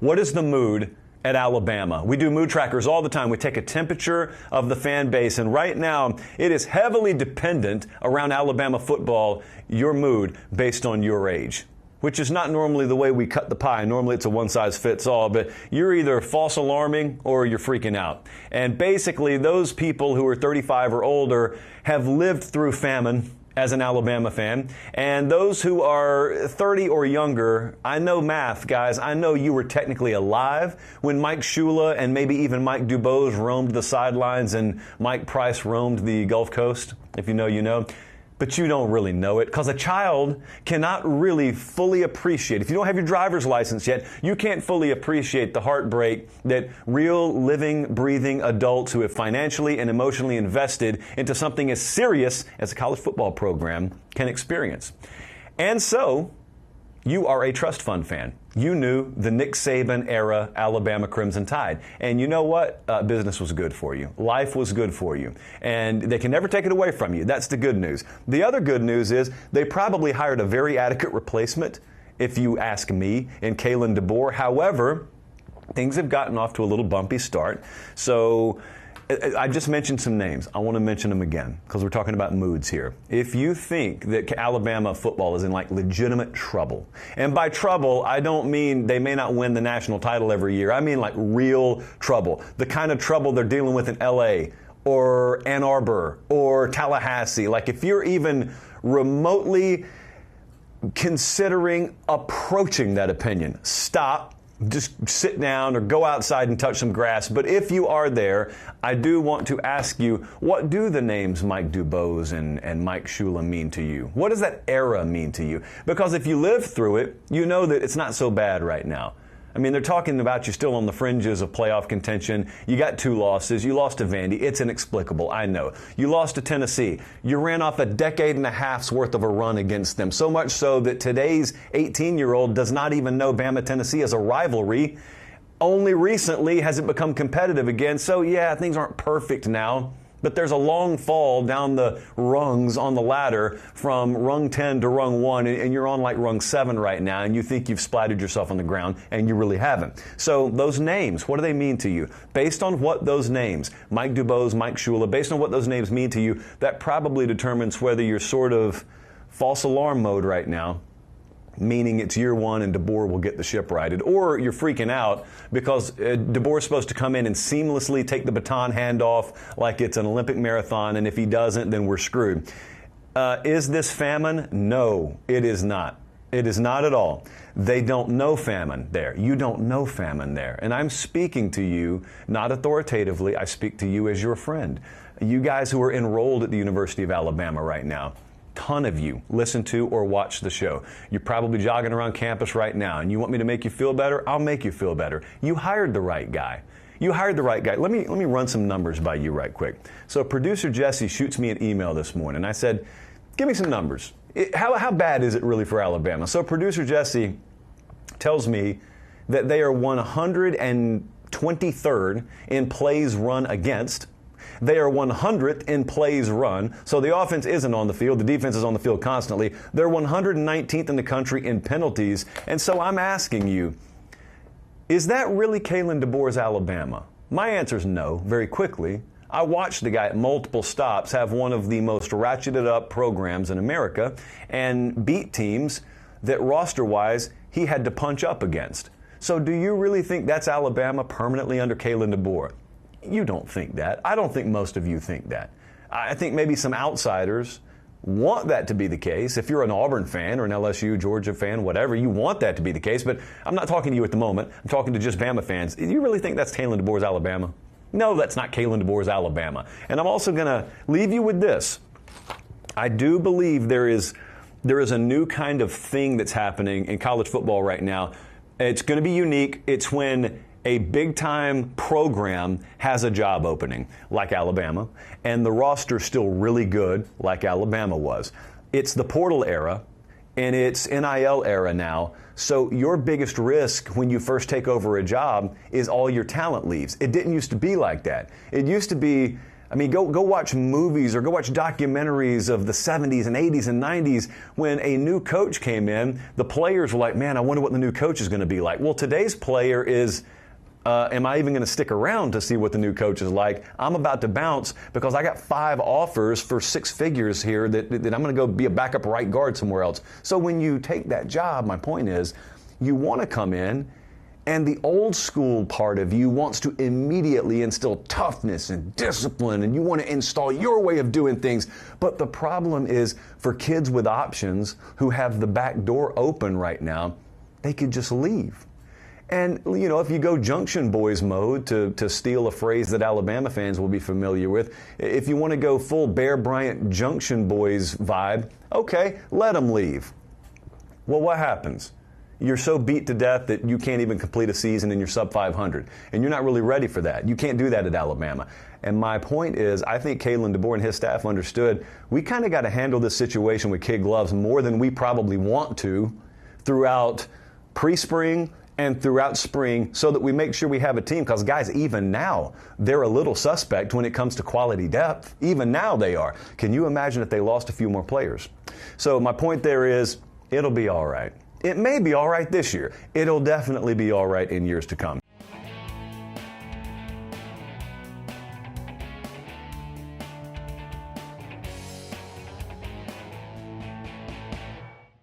What is the mood at Alabama? We do mood trackers all the time. We take a temperature of the fan base, and right now it is heavily dependent around Alabama football, your mood based on your age, which is not normally the way we cut the pie. Normally it's a one-size-fits-all, but you're either false alarming or you're freaking out. And basically those people who are 35 or older have lived through famine as an Alabama fan. And those who are 30 or younger, I know math, guys. I know you were technically alive when Mike Shula and maybe even Mike DuBose roamed the sidelines and Mike Price roamed the Gulf Coast. If you know, you know. But you don't really know it because a child cannot really fully appreciate. If you don't have your driver's license yet, you can't fully appreciate the heartbreak that real, living, breathing adults who have financially and emotionally invested into something as serious as a college football program can experience. And so, you are a trust fund fan. You knew the Nick Saban era Alabama Crimson Tide. And you know what? Business was good for you. Life was good for you. And they can never take it away from you. That's the good news. The other good news is they probably hired a very adequate replacement, if you ask me, in Kalen DeBoer. However, things have gotten off to a little bumpy start. So I just mentioned some names. I want to mention them again because we're talking about moods here. If you think that Alabama football is in like legitimate trouble, and by trouble, I don't mean they may not win the national title every year. I mean like real trouble, the kind of trouble they're dealing with in LA or Ann Arbor or Tallahassee. Like if you're even remotely considering approaching that opinion, stop. Just sit down or go outside and touch some grass. But if you are there, I do want to ask you, what do the names Mike DuBose and Mike Shula mean to you? What does that era mean to you? Because if you live through it, you know that it's not so bad right now. I mean, they're talking about you still on the fringes of playoff contention. You got 2 losses. You lost to Vandy. It's inexplicable, I know. You lost to Tennessee. You ran off a decade and a half's worth of a run against them, so much so that today's 18-year-old does not even know Bama-Tennessee as a rivalry. Only recently has it become competitive again. So, yeah, things aren't perfect now. But there's a long fall down the rungs on the ladder from rung 10 to rung 1, and you're on like rung 7 right now, and you think you've splattered yourself on the ground, and you really haven't. So those names, what do they mean to you? Based on what those names, Mike DuBose, Mike Shula, based on what those names mean to you, that probably determines whether you're sort of false alarm mode right now, meaning it's year 1 and DeBoer will get the ship righted, or you're freaking out because DeBoer's supposed to come in and seamlessly take the baton handoff like it's an Olympic marathon, and if he doesn't, then we're screwed. Is this famine? No, it is not. It is not at all. They don't know famine there. You don't know famine there. And I'm speaking to you, not authoritatively, I speak to you as your friend. You guys who are enrolled at the University of Alabama right now, ton of you listen to or watch the show. You're probably jogging around campus right now, and you want me to make you feel better? I'll make you feel better. You hired the right guy. You hired the right guy. Let me run some numbers by you right quick. So producer Jesse shoots me an email this morning. I said, give me some numbers. How bad is it really for Alabama? So producer Jesse tells me that they are 123rd in plays run against. They are 100th in plays run, so the offense isn't on the field. The defense is on the field constantly. They're 119th in the country in penalties. And so I'm asking you, is that really Kalen DeBoer's Alabama? My answer is no, very quickly. I watched the guy at multiple stops have one of the most ratcheted up programs in America and beat teams that roster-wise he had to punch up against. So do you really think that's Alabama permanently under Kalen DeBoer? You don't think that. I don't think most of you think that. I think maybe some outsiders want that to be the case. If you're an Auburn fan or an LSU, Georgia fan, whatever, you want that to be the case. But I'm not talking to you at the moment. I'm talking to just Bama fans. Do you really think that's Kalen DeBoer's Alabama? No, that's not Kalen DeBoer's Alabama. And I'm also going to leave you with this. I do believe there is a new kind of thing that's happening in college football right now. It's going to be unique. It's when a big-time program has a job opening, like Alabama, and the roster's still really good, like Alabama was. It's the portal era, and it's NIL era now. So your biggest risk when you first take over a job is all your talent leaves. It didn't used to be like that. It used to be, I mean, go watch movies or go watch documentaries of the 70s and 80s and 90s when a new coach came in. The players were like, man, I wonder what the new coach is going to be like. Well, today's player is, am I even going to stick around to see what the new coach is like? I'm about to bounce because I got 5 offers for 6 figures here that I'm going to go be a backup right guard somewhere else. So when you take that job, my point is, you want to come in, and the old school part of you wants to immediately instill toughness and discipline, and you want to install your way of doing things. But the problem is, for kids with options who have the back door open right now, they could just leave. And, you know, if you go Junction Boys mode, to steal a phrase that Alabama fans will be familiar with, if you want to go full Bear Bryant Junction Boys vibe, okay, let them leave. Well, what happens? You're so beat to death that you can't even complete a season and you're sub 500. And you're not really ready for that. You can't do that at Alabama. And my point is, I think Kalen DeBoer and his staff understood we kind of got to handle this situation with kid gloves more than we probably want to throughout pre-spring and throughout spring, so that we make sure we have a team. Because guys, even now, they're a little suspect when it comes to quality depth. Even now they are. Can you imagine if they lost a few more players? So my point there is, it'll be all right. It may be all right this year. It'll definitely be all right in years to come.